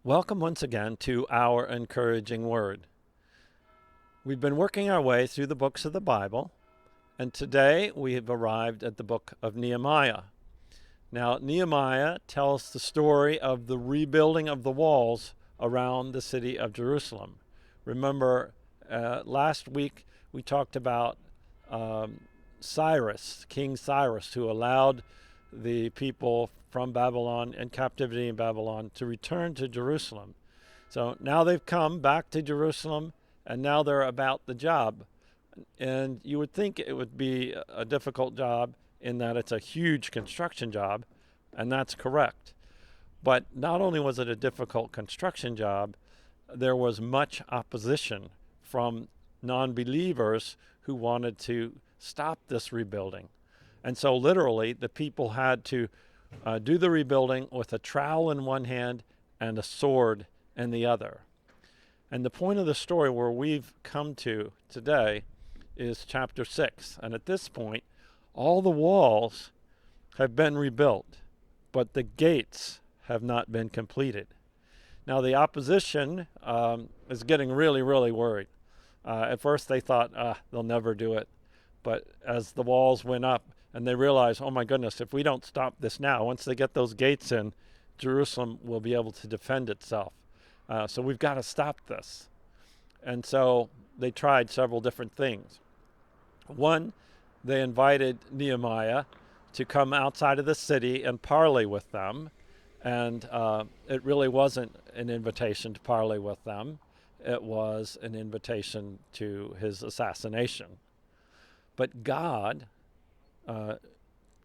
Welcome once again to our encouraging word. We've been working our way through the books of the Bible, and today we have arrived at the book of Nehemiah. Now, Nehemiah tells the story of the rebuilding of the walls around the city of Jerusalem. Remember, last week we talked about Cyrus, King Cyrus, who allowed the people from Babylon and captivity in Babylon to return to Jerusalem. So now they've come back to Jerusalem, and now they're about the job. And you would think it would be a difficult job in that it's a huge construction job, and that's correct. But not only was it a difficult construction job, there was much opposition from non-believers who wanted to stop this rebuilding. And so literally the people had to do the rebuilding with a trowel in one hand and a sword in the other. And the point of the story where we've come to today is chapter 6. And at this point, all the walls have been rebuilt, but the gates have not been completed. Now the opposition is getting really, really worried. At first they thought, they'll never do it. But as the walls went up, and they realized, oh my goodness, if we don't stop this now, once they get those gates in, Jerusalem will be able to defend itself. So we've got to stop this. And so they tried several different things. One, they invited Nehemiah to come outside of the city and parley with them. And it really wasn't an invitation to parley with them. It was an invitation to his assassination. But God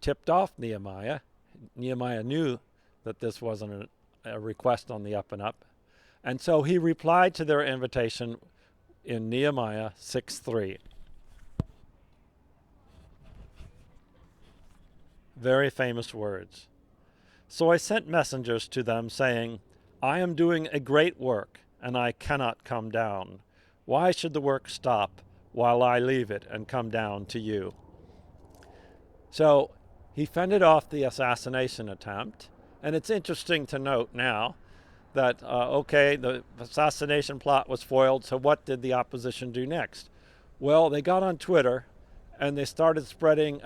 tipped off Nehemiah. Nehemiah knew that this wasn't a request on the up and up. And so he replied to their invitation in Nehemiah 6:3. Very famous words. So I sent messengers to them saying, I am doing a great work, and I cannot come down. Why should the work stop while I leave it and come down to you? So he fended off the assassination attempt. And it's interesting to note now that, the assassination plot was foiled, so what did the opposition do next? Well, they got on Twitter and they started spreading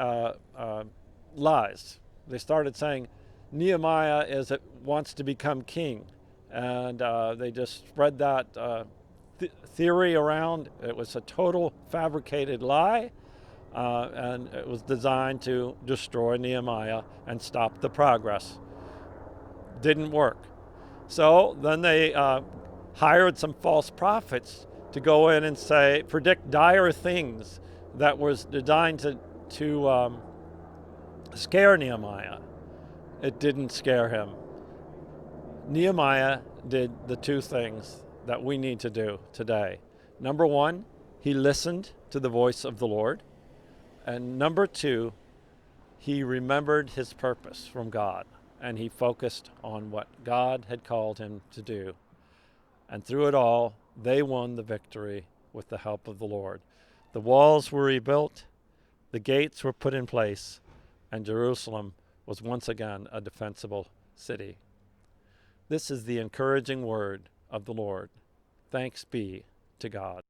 lies. They started saying Nehemiah wants to become king. And they just spread that theory around. It was a total fabricated lie. And it was designed to destroy Nehemiah and stop the progress. Didn't work. So then they hired some false prophets to go in and predict dire things that was designed to scare Nehemiah. It didn't scare him. Nehemiah did the two things that we need to do today. Number one, he listened to the voice of the Lord. And number two, he remembered his purpose from God, and he focused on what God had called him to do. And through it all, they won the victory with the help of the Lord. The walls were rebuilt, the gates were put in place, and Jerusalem was once again a defensible city. This is the encouraging word of the Lord. Thanks be to God.